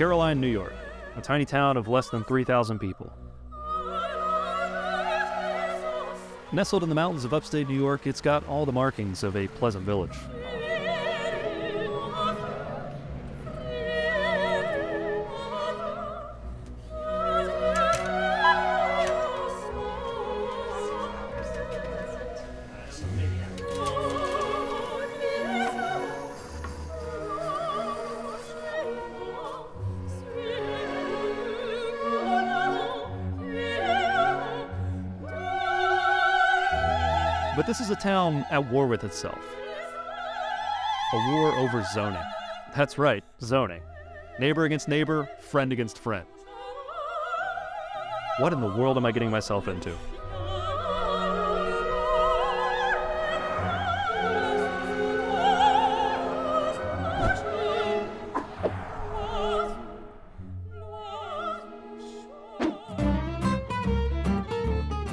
Caroline, New York, a tiny town of less than 3,000 people. Nestled in the mountains of upstate New York, it's got all the markings of a pleasant village. But this is a town at war with itself. A war over zoning. That's right, zoning. Neighbor against neighbor, friend against friend. What in the world am I getting myself into?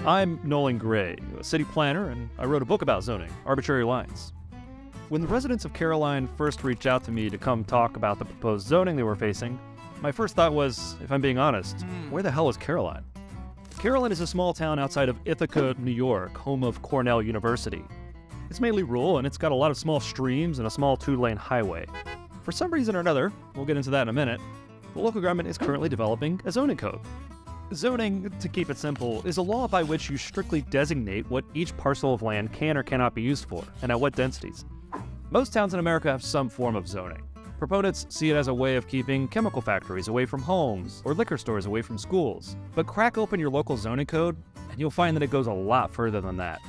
I'm Nolan Gray, a city planner, and I wrote a book about zoning, Arbitrary Lines. When the residents of Caroline first reached out to me to come talk about the proposed zoning they were facing, my first thought was, if I'm being honest, where the hell is Caroline? Caroline is a small town outside of Ithaca, New York, home of Cornell University. It's mainly rural, and it's got a lot of small streams and a small 2-lane highway. For some reason or another, we'll get into that in a minute, the local government is currently developing a zoning code. Zoning, to keep it simple, is a law by which you strictly designate what each parcel of land can or cannot be used for, and at what densities. Most towns in America have some form of zoning. Proponents see it as a way of keeping chemical factories away from homes, or liquor stores away from schools. But crack open your local zoning code, and you'll find that it goes a lot further than that.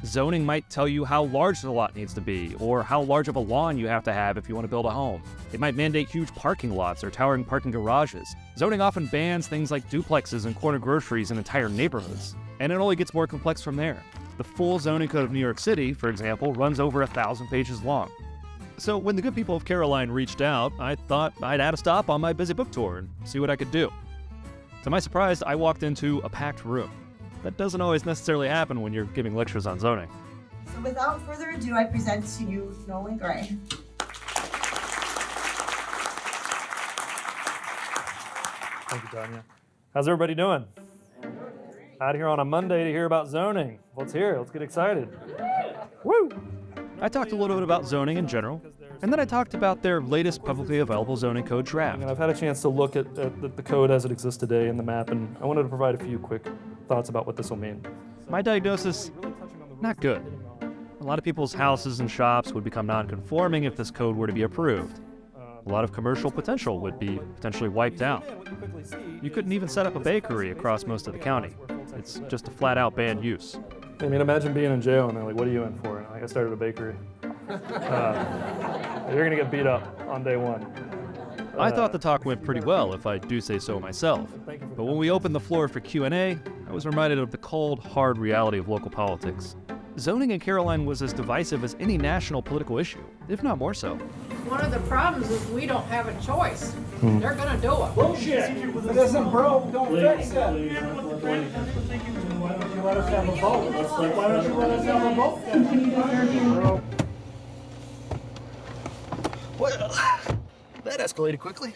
Zoning might tell you how large the lot needs to be, or how large of a lawn you have to have if you want to build a home. It might mandate huge parking lots or towering parking garages. Zoning often bans things like duplexes and corner groceries in entire neighborhoods. And it only gets more complex from there. The full zoning code of New York City, for example, runs over 1,000 pages long. So when the good people of Caroline reached out, I thought I'd add a stop on my busy book tour and see what I could do. To my surprise, I walked into a packed room. That doesn't always necessarily happen when you're giving lectures on zoning. So without further ado, I present to you Nolan Gray. Thank you, Tanya. How's everybody doing? Out here on a Monday to hear about zoning. Let's hear it. Let's get excited. Woo! I talked a little bit about zoning in general, and then I talked about their latest publicly available zoning code draft. And I've had a chance to look at the code as it exists today in the map, and I wanted to provide a few quick thoughts about what this will mean. My diagnosis, not good. A lot of people's houses and shops would become non-conforming if this code were to be approved. A lot of commercial potential would be potentially wiped out. You couldn't even set up a bakery across most of the county. It's just a flat-out banned use. I mean, imagine being in jail and they're like, what are you in for? And I'm like, I started a bakery. You're gonna get beat up on day one. I thought the talk went pretty well, if I do say so myself. But when we opened the floor for Q&A, I was reminded of the cold, hard reality of local politics. Zoning in Caroline was as divisive as any national political issue, if not more so. One of the problems is we don't have a choice. They're gonna do it. Bullshit! If it isn't broke, don't fix it. Why don't you let us have a vote? Why don't you let us have a vote then? Well, that escalated quickly.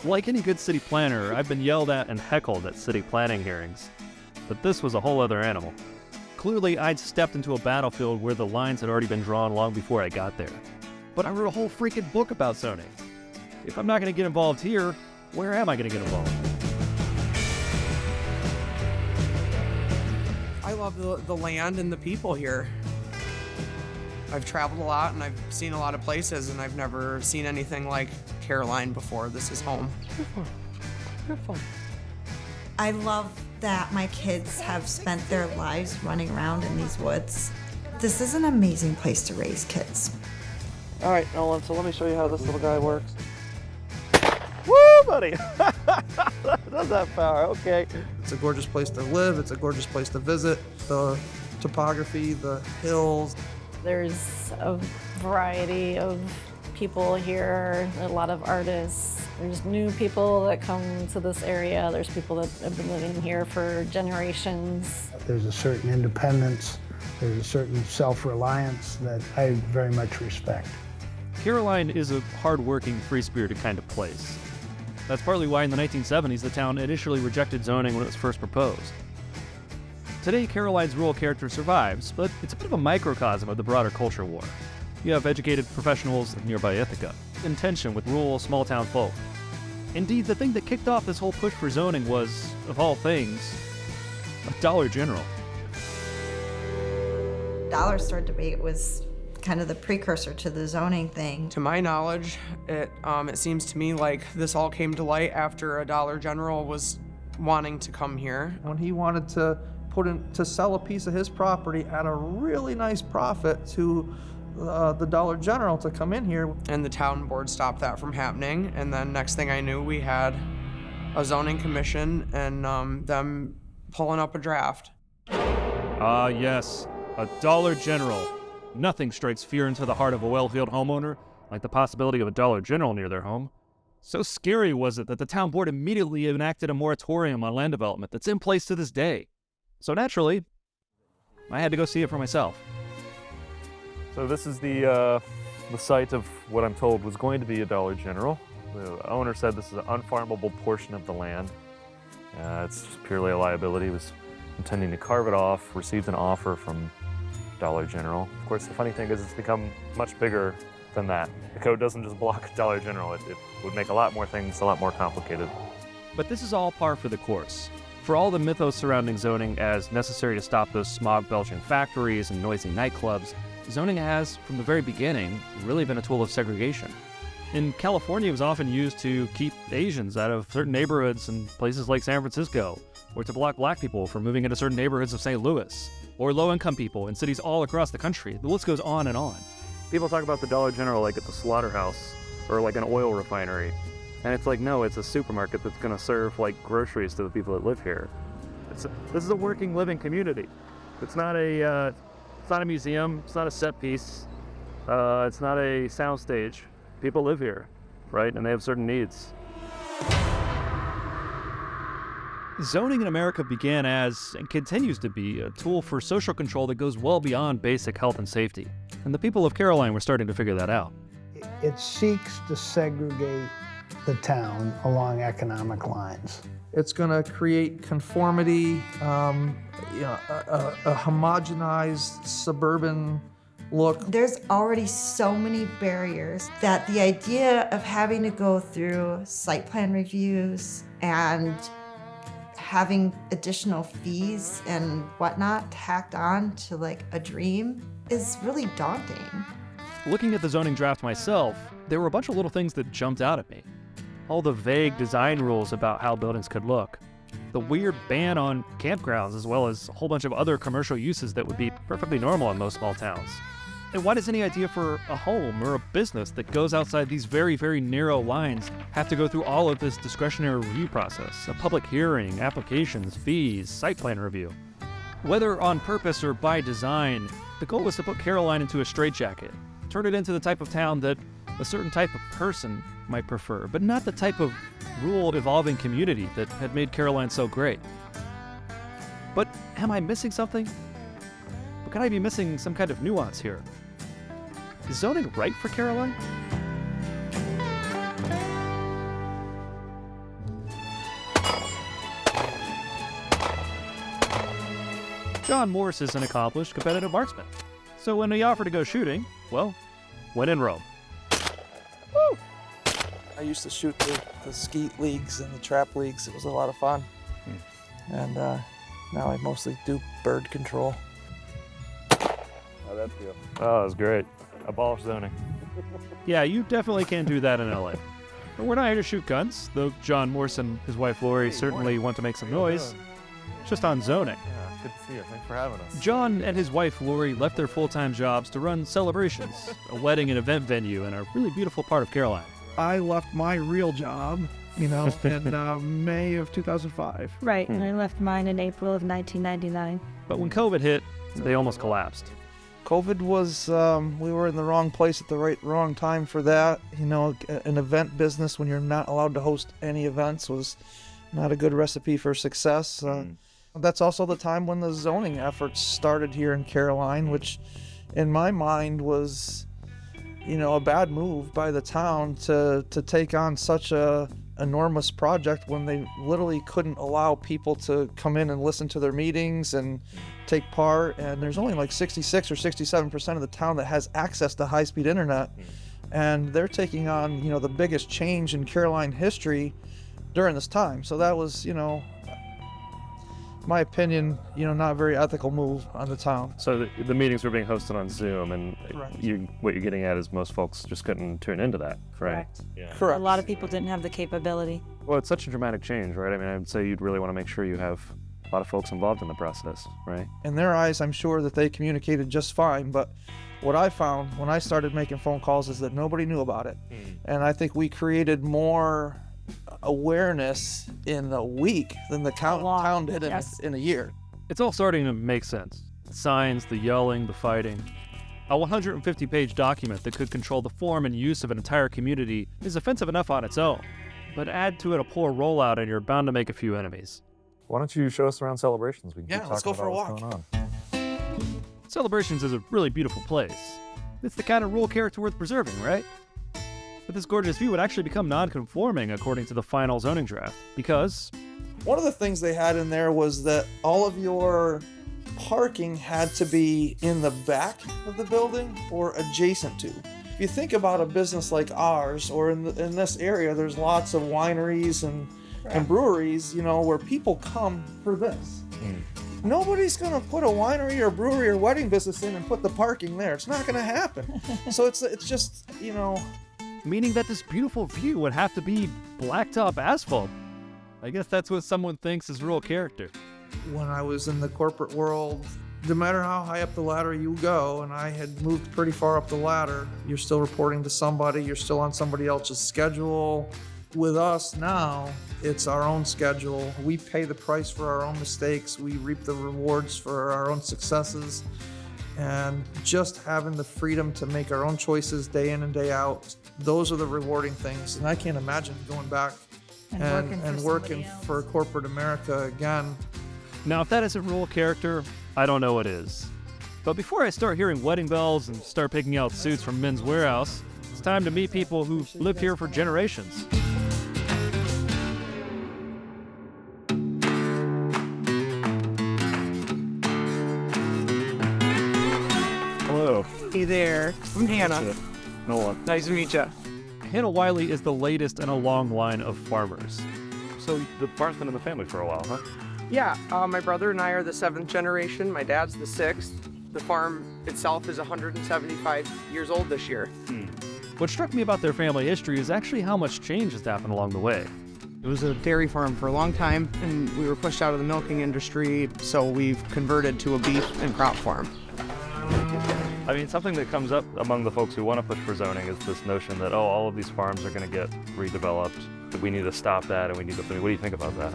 Like any good city planner, I've been yelled at and heckled at city planning hearings. But this was a whole other animal. Clearly, I'd stepped into a battlefield where the lines had already been drawn long before I got there. But I wrote a whole freaking book about zoning. If I'm not going to get involved here, where am I going to get involved? I love the land and the people here. I've traveled a lot and I've seen a lot of places and I've never seen anything like Caroline before. This is home. Beautiful. I love that my kids have spent their lives running around in these woods. This is an amazing place to raise kids. All right, Nolan, so let me show you how this little guy works. Woo, buddy! Does that power, okay. It's a gorgeous place to live. It's a gorgeous place to visit. The topography, the hills. There's a variety of people here, a lot of artists. There's new people that come to this area. There's people that have been living here for generations. There's a certain independence, there's a certain self-reliance that I very much respect. Caroline is a hard-working, free-spirited kind of place. That's partly why in the 1970s the town initially rejected zoning when it was first proposed. Today, Caroline's rural character survives, but it's a bit of a microcosm of the broader culture war. You have educated professionals of nearby Ithaca, in tension with rural, small-town folk. Indeed, the thing that kicked off this whole push for zoning was, of all things, a Dollar General. Dollar store debate was kind of the precursor to the zoning thing. To my knowledge, it seems to me like this all came to light after a Dollar General was wanting to come here. When he wanted to sell a piece of his property at a really nice profit to the Dollar General to come in here. And the town board stopped that from happening. And then next thing I knew, we had a zoning commission and them pulling up a draft. Ah, yes, a Dollar General. Nothing strikes fear into the heart of a well-heeled homeowner like the possibility of a Dollar General near their home. So scary was it that the town board immediately enacted a moratorium on land development that's in place to this day. So naturally, I had to go see it for myself. So this is the site of what I'm told was going to be a Dollar General. The owner said this is an unfarmable portion of the land. It's just purely a liability. He was intending to carve it off, received an offer from Dollar General. Of course, the funny thing is it's become much bigger than that. The code doesn't just block Dollar General. It would make a lot more things a lot more complicated. But this is all par for the course. For all the mythos surrounding zoning as necessary to stop those smog-belching factories and noisy nightclubs, zoning has, from the very beginning, really been a tool of segregation. In California, it was often used to keep Asians out of certain neighborhoods in places like San Francisco, or to block black people from moving into certain neighborhoods of St. Louis, or low-income people in cities all across the country. The list goes on and on. People talk about the Dollar General like it's a slaughterhouse or like an oil refinery. And it's like, no, it's a supermarket that's going to serve like groceries to the people that live here. This is a working, living community. It's not a museum. It's not a set piece. It's not a soundstage. People live here, right? And they have certain needs. Zoning in America began as, and continues to be, a tool for social control that goes well beyond basic health and safety. And the people of Caroline were starting to figure that out. It seeks to segregate the town along economic lines. It's going to create conformity, a homogenized suburban look. There's already so many barriers that the idea of having to go through site plan reviews and having additional fees and whatnot tacked on to like a dream is really daunting. Looking at the zoning draft myself, there were a bunch of little things that jumped out at me. All the vague design rules about how buildings could look, the weird ban on campgrounds, as well as a whole bunch of other commercial uses that would be perfectly normal in most small towns. And why does any idea for a home or a business that goes outside these very, very narrow lines have to go through all of this discretionary review process? A public hearing, applications, fees, site plan review. Whether on purpose or by design, the goal was to put Caroline into a straitjacket, turn it into the type of town that a certain type of person might prefer, but not the type of rural, evolving community that had made Caroline so great. But am I missing something? Or could I be missing some kind of nuance here? Is zoning right for Caroline? John Morse is an accomplished competitive marksman. So when he offered to go shooting, well, when in Rome. Woo! I used to shoot the skeet leagues and the trap leagues. It was a lot of fun. And now I mostly do bird control. How'd that feel? Oh, that was great. Abolish zoning. Yeah, you definitely can't do that in LA. But we're not here to shoot guns, though John Morse and his wife Lori certainly want to make some noise. Just on zoning. Yeah, good to see you. Thanks for having us. John and his wife Lori left their full-time jobs to run celebrations, a wedding and event venue in a really beautiful part of Caroline. I left my real job, in May of 2005. Right, and I left mine in April of 1999. But when COVID hit, they almost collapsed. COVID was, we were in the wrong place at the wrong time for that. An event business when you're not allowed to host any events was not a good recipe for success. That's also the time when the zoning efforts started here in Caroline, which in my mind was, a bad move by the town to take on such a enormous project when they literally couldn't allow people to come in and listen to their meetings and take part. And there's only like 66 or 67% of the town that has access to high-speed internet. And they're taking on, you know, the biggest change in Caroline history during this time. So that was, you know, my opinion, you know, not a very ethical move on the town. So the meetings were being hosted on Zoom, and Correct. what you're getting at is most folks just couldn't tune into that, right? Correct. Yeah. Correct. A lot of people didn't have the capability. Well, it's such a dramatic change, right? I mean, I'd say you'd really want to make sure you have a lot of folks involved in the process, right? In their eyes, I'm sure that they communicated just fine, but what I found when I started making phone calls is that nobody knew about it. And I think we created more awareness in a week than the town did in a year. It's all starting to make sense. The signs, the yelling, the fighting. A 150-page document that could control the form and use of an entire community is offensive enough on its own. But add to it a poor rollout and you're bound to make a few enemies. Why don't you show us around Celebrations? We can keep Let's go talking for a about walk. what's going on. Celebrations is a really beautiful place. It's the kind of rural character worth preserving, right? But this gorgeous view would actually become non-conforming according to the final zoning draft, because One of the things they had in there was that all of your parking had to be in the back of the building or adjacent to. If you think about a business like ours, or in this area, there's lots of wineries and breweries, you know, where people come for this. Nobody's gonna put a winery or brewery or wedding business in and put the parking there. It's not gonna happen. So it's just, you know. meaning that this beautiful view would have to be blacktop asphalt. I guess that's what someone thinks is rural character. When I was in the corporate world, no matter how high up the ladder you go, and I had moved pretty far up the ladder, you're still reporting to somebody, you're still on somebody else's schedule. With us now, it's our own schedule. We pay the price for our own mistakes. We reap the rewards for our own successes. And just having the freedom to make our own choices day in and day out, those are the rewarding things. And I can't imagine going back and working for corporate America again. Now, if that isn't rural character, I don't know what is. But before I start hearing wedding bells and start picking out suits from Men's Warehouse, it's time to meet people who've lived here for generations. Hello. Hey there. I'm Hannah. Nolan. Nice to meet you. Hannah Wiley is the latest in a long line of farmers. So the farm's been in the family for a while, huh? Yeah, my brother and I are the 7th generation. My dad's the 6th. The farm itself is 175 years old this year. What struck me about their family history is actually how much change has happened along the way. It was a dairy farm for a long time, and we were pushed out of the milking industry, so we've converted to a beef and crop farm. I mean, something that comes up among the folks who want to push for zoning is this notion that, all of these farms are going to get redeveloped, that we need to stop that, and we need to, what do you think about that?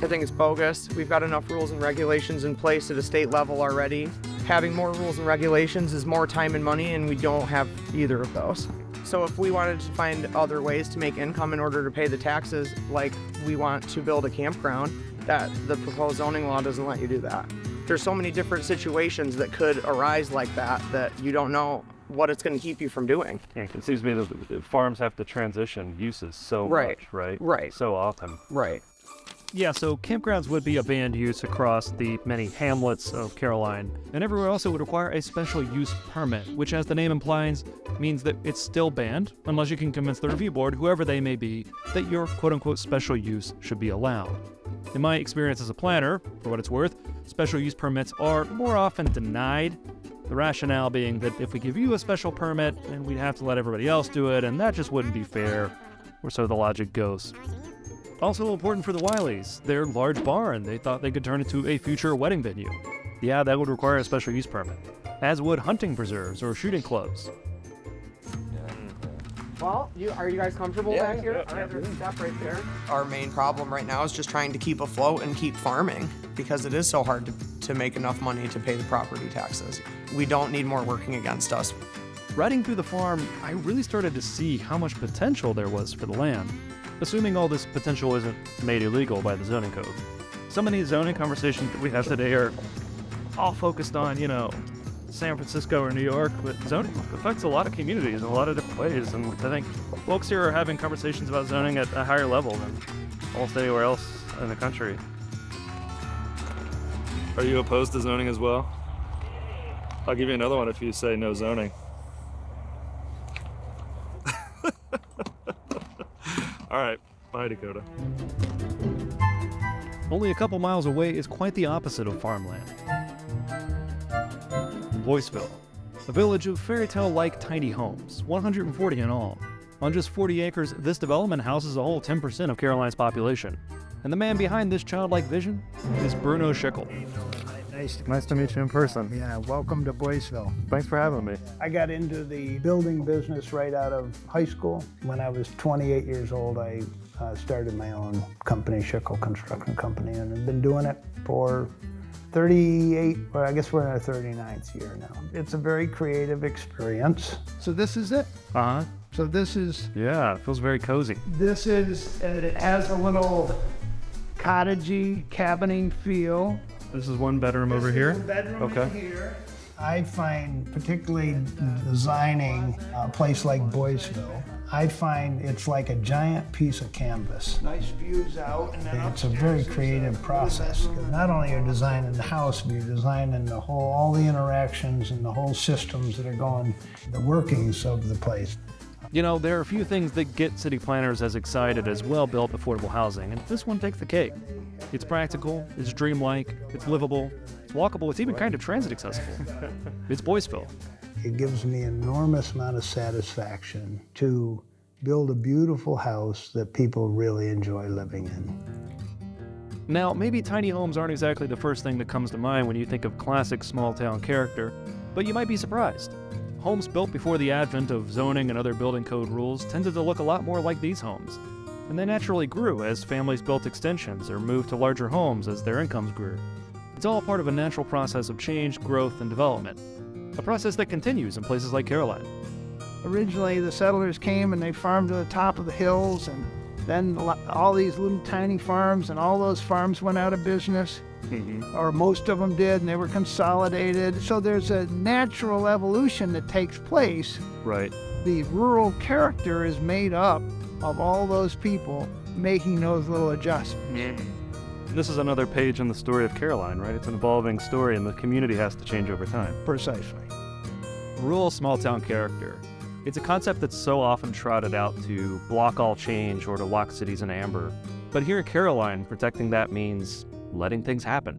I think it's bogus. We've got enough rules and regulations in place at a state level already. Having more rules and regulations is more time and money, and we don't have either of those. So if we wanted to find other ways to make income in order to pay the taxes, like we want to build a campground, that the proposed zoning law doesn't let you do that. There's so many different situations that could arise like that you don't know what it's going to keep you from doing. Yeah, it seems to me that the farms have to transition uses so Right. much, right? Right. So often. Right. Yeah, so campgrounds would be a banned use across the many hamlets of Caroline, and everywhere else it would require a special use permit, which, as the name implies, means that it's still banned unless you can convince the review board, whoever they may be, that your quote-unquote special use should be allowed. In my experience as a planner, for what it's worth, special use permits are more often denied, the rationale being that if we give you a special permit, then we'd have to let everybody else do it, and that just wouldn't be fair, or so the logic goes. Also important for the Wileys, their large barn, they thought they could turn into a future wedding venue. Yeah, that would require a special use permit, as would hunting preserves or shooting clubs. Well, are you guys comfortable back here? All right, there's a step right there. Our main problem right now is just trying to keep afloat and keep farming because it is so hard to make enough money to pay the property taxes. We don't need more working against us. Riding through the farm, I really started to see how much potential there was for the land, assuming all this potential isn't made illegal by the zoning code. So many zoning conversations that we have today are all focused on, San Francisco or New York, but zoning affects a lot of communities in a lot of different ways, and I think folks here are having conversations about zoning at a higher level than almost anywhere else in the country. Are you opposed to zoning as well? I'll give you another one if you say no zoning. All right, bye, Dakota. Only a couple miles away is quite the opposite of farmland. Boysville, a village of fairy tale-like tiny homes, 140 in all. On just 40 acres, this development houses a whole 10% of Caroline's population. And the man behind this childlike vision is Bruno Schickel. Nice to meet you in person. Yeah, welcome to Boysville. Thanks for having me. I got into the building business right out of high school. When I was 28 years old, I started my own company, Schickel Construction Company, and I've been doing it for 38, well, I guess we're in our 39th year now. It's a very creative experience. So this is it. Uh-huh. So this is... Yeah, it feels very cozy. This is, and it has a little cottagey, cabining feel. This is one bedroom over here? Bedroom okay. in here. I find, particularly designing a place like Boysville, I find it's like a giant piece of canvas. Nice views out. And then it's a very creative process. Not only are you designing the house, but you're designing the whole, all the interactions and the whole systems that are going, the workings of the place. You know, there are a few things that get city planners as excited as well-built affordable housing, and this one takes the cake. It's practical, it's dreamlike, it's livable, it's walkable, it's even kind of transit accessible. It's Boysville. It gives me an enormous amount of satisfaction to build a beautiful house that people really enjoy living in. Now, maybe tiny homes aren't exactly the first thing that comes to mind when you think of classic small-town character, but you might be surprised. Homes built before the advent of zoning and other building code rules tended to look a lot more like these homes. And they naturally grew as families built extensions or moved to larger homes as their incomes grew. It's all part of a natural process of change, growth, and development. A process that continues in places like Caroline. Originally, the settlers came and they farmed to the top of the hills, and then all these little tiny farms, and all those farms went out of business. Or most of them did, and they were consolidated. So there's a natural evolution that takes place. Right. The rural character is made up of all those people making those little adjustments. This is another page in the story of Caroline, right? It's an evolving story, and the community has to change over time. Precisely. Rural small-town character. It's a concept that's so often trotted out to block all change or to lock cities in amber. But here in Caroline, protecting that means letting things happen.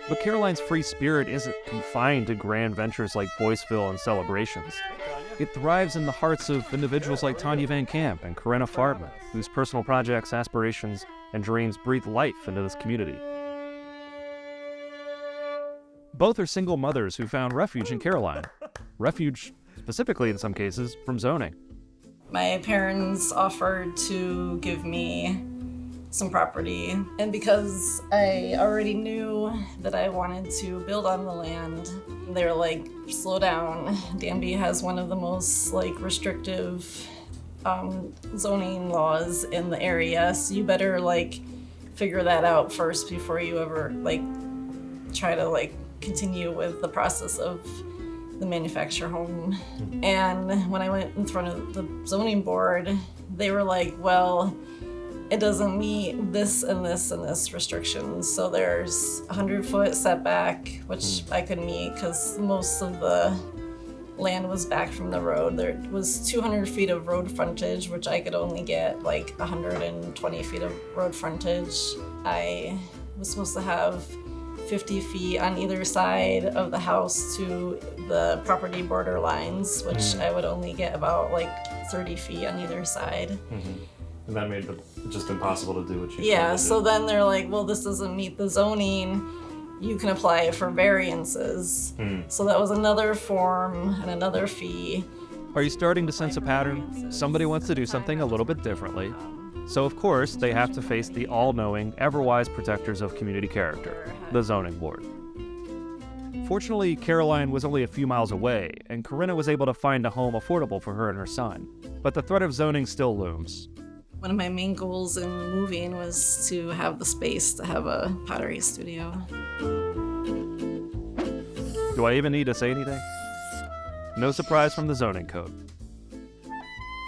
But Caroline's free spirit isn't confined to grand ventures like Boysville and celebrations. It thrives in the hearts of individuals like Tanya Van Camp and Corinna Fardman, whose personal projects, aspirations, and dreams breathe life into this community. Both are single mothers who found refuge in Caroline. Refuge, specifically in some cases, from zoning. My parents offered to give me some property, and because I already knew that I wanted to build on the land, they were like, slow down. Danby has one of the most restrictive zoning laws in the area, so you better figure that out first before you ever try to continue with the process of the manufactured home. And when I went in front of the zoning board, they were like, well, it doesn't meet this and this and this restrictions. So there's 100-foot setback, which I could meet because most of the land was back from the road. There was 200 feet of road frontage, which I could only get 120 feet of road frontage. I was supposed to have 50 feet on either side of the house to the property border lines, which I would only get about 30 feet on either side. And that made it just impossible to do what you Yeah, wanted to so do. then they're like, well, this doesn't meet the zoning. You can apply for variances. So that was another form and another fee. Are you starting to sense a pattern? Somebody wants to do something a little bit differently. So of course, they have to face the all-knowing, ever-wise protectors of community character, the zoning board. Fortunately, Caroline was only a few miles away, and Corinna was able to find a home affordable for her and her son. But the threat of zoning still looms. One of my main goals in moving was to have the space to have a pottery studio. Do I even need to say anything? No surprise from the zoning code.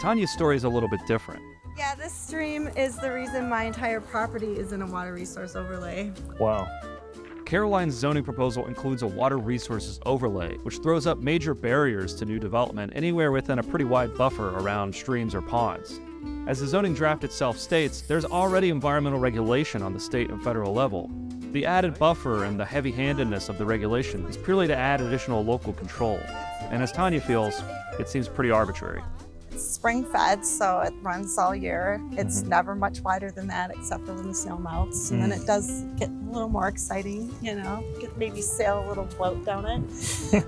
Tanya's story is a little bit different. Yeah, this stream is the reason my entire property is in a water resource overlay. Wow. Caroline's zoning proposal includes a water resources overlay, which throws up major barriers to new development anywhere within a pretty wide buffer around streams or ponds. As the zoning draft itself states, there's already environmental regulation on the state and federal level. The added buffer and the heavy-handedness of the regulation is purely to add additional local control. And as Tanya feels, it seems pretty arbitrary. It's spring fed, so it runs all year. It's never much wider than that, except for when the snow melts. And then it does get a little more exciting, you know, maybe sail a little boat down it.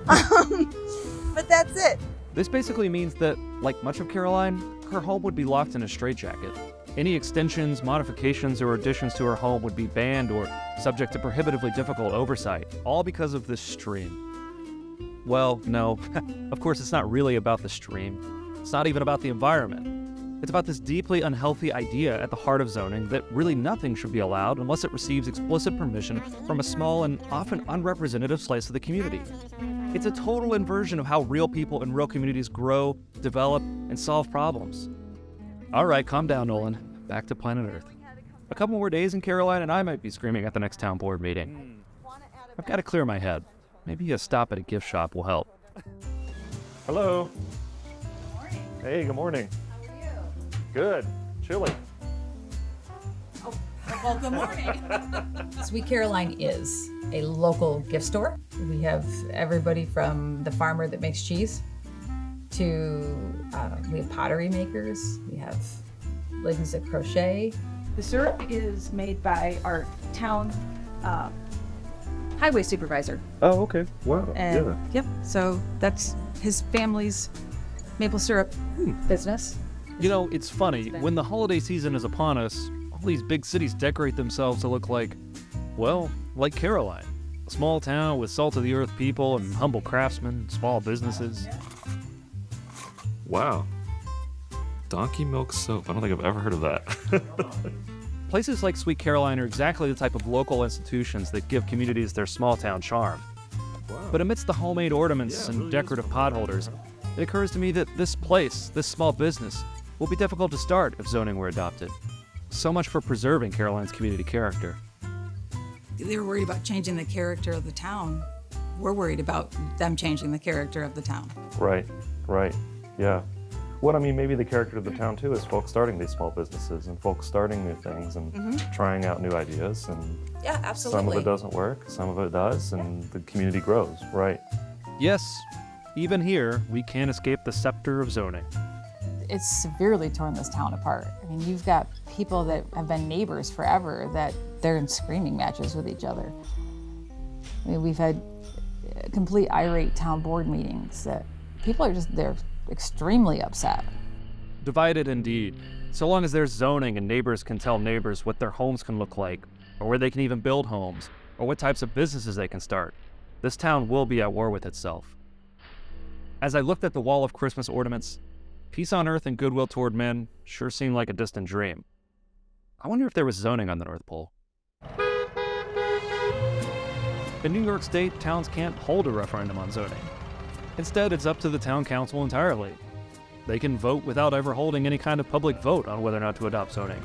But that's it. This basically means that, like much of Caroline, her home would be locked in a straitjacket. Any extensions, modifications, or additions to her home would be banned or subject to prohibitively difficult oversight, all because of this stream. Well, no, of course it's not really about the stream. It's not even about the environment. It's about this deeply unhealthy idea at the heart of zoning that really nothing should be allowed unless it receives explicit permission from a small and often unrepresentative slice of the community. It's a total inversion of how real people in real communities grow, develop, and solve problems. All right, calm down, Nolan. Back to planet Earth. A couple more days in Caroline and I might be screaming at the next town board meeting. I've got to clear my head. Maybe a stop at a gift shop will help. Hello. Hey, good morning. How are you? Good. Chilly. Well, good morning. Sweet Caroline is a local gift store. We have everybody from the farmer that makes cheese to we have pottery makers. We have ladies that crochet. The syrup is made by our town highway supervisor. Oh, okay. Wow. And yep, so that's his family's maple syrup business. You know, it's funny, when the holiday season is upon us, all these big cities decorate themselves to look like, well, like Caroline. A small town with salt-of-the-earth people and humble craftsmen, small businesses. Wow. Donkey milk soap. I don't think I've ever heard of that. Places like Sweet Caroline are exactly the type of local institutions that give communities their small-town charm. Wow. But amidst the homemade ornaments and decorative potholders, it occurs to me that this place, this small business, will be difficult to start if zoning were adopted. So much for preserving Caroline's community character. They're worried about changing the character of the town. We're worried about them changing the character of the town. Right. Yeah. Well, I mean, maybe the character of the town, too, is folks starting these small businesses and folks starting new things and trying out new ideas. And Yeah, absolutely. some of it doesn't work, some of it does, and the community grows, right? Yes, even here, we can't escape the scepter of zoning. It's severely torn this town apart. I mean, you've got people that have been neighbors forever that they're in screaming matches with each other. I mean, we've had complete irate town board meetings that people are they're extremely upset. Divided indeed. So long as there's zoning and neighbors can tell neighbors what their homes can look like, or where they can even build homes, or what types of businesses they can start, this town will be at war with itself. As I looked at the wall of Christmas ornaments, peace on earth and goodwill toward men sure seemed like a distant dream. I wonder if there was zoning on the North Pole. In New York State, towns can't hold a referendum on zoning. Instead, it's up to the town council entirely. They can vote without ever holding any kind of public vote on whether or not to adopt zoning.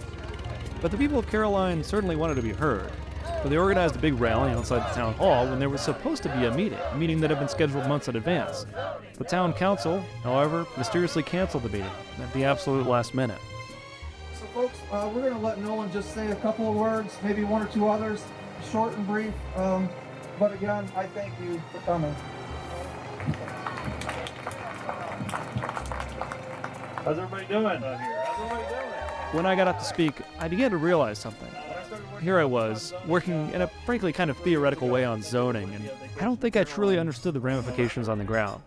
But the people of Caroline certainly wanted to be heard, so they organized a big rally outside the town hall when there was supposed to be a meeting that had been scheduled months in advance. The town council, however, mysteriously canceled the meeting at the absolute last minute. So folks, we're going to let Nolan just say a couple of words, maybe one or two others, short and brief. But again, I thank you for coming. How's everybody doing out here? How's everybody doing? When I got up to speak, I began to realize something. Here I was, working in a frankly kind of theoretical way on zoning, and I don't think I truly understood the ramifications on the ground.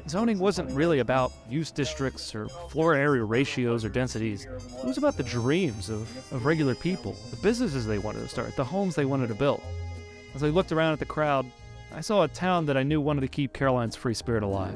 Zoning wasn't really about use districts or floor area ratios or densities. It was about the dreams of regular people, the businesses they wanted to start, the homes they wanted to build. As I looked around at the crowd, I saw a town that I knew wanted to keep Caroline's free spirit alive.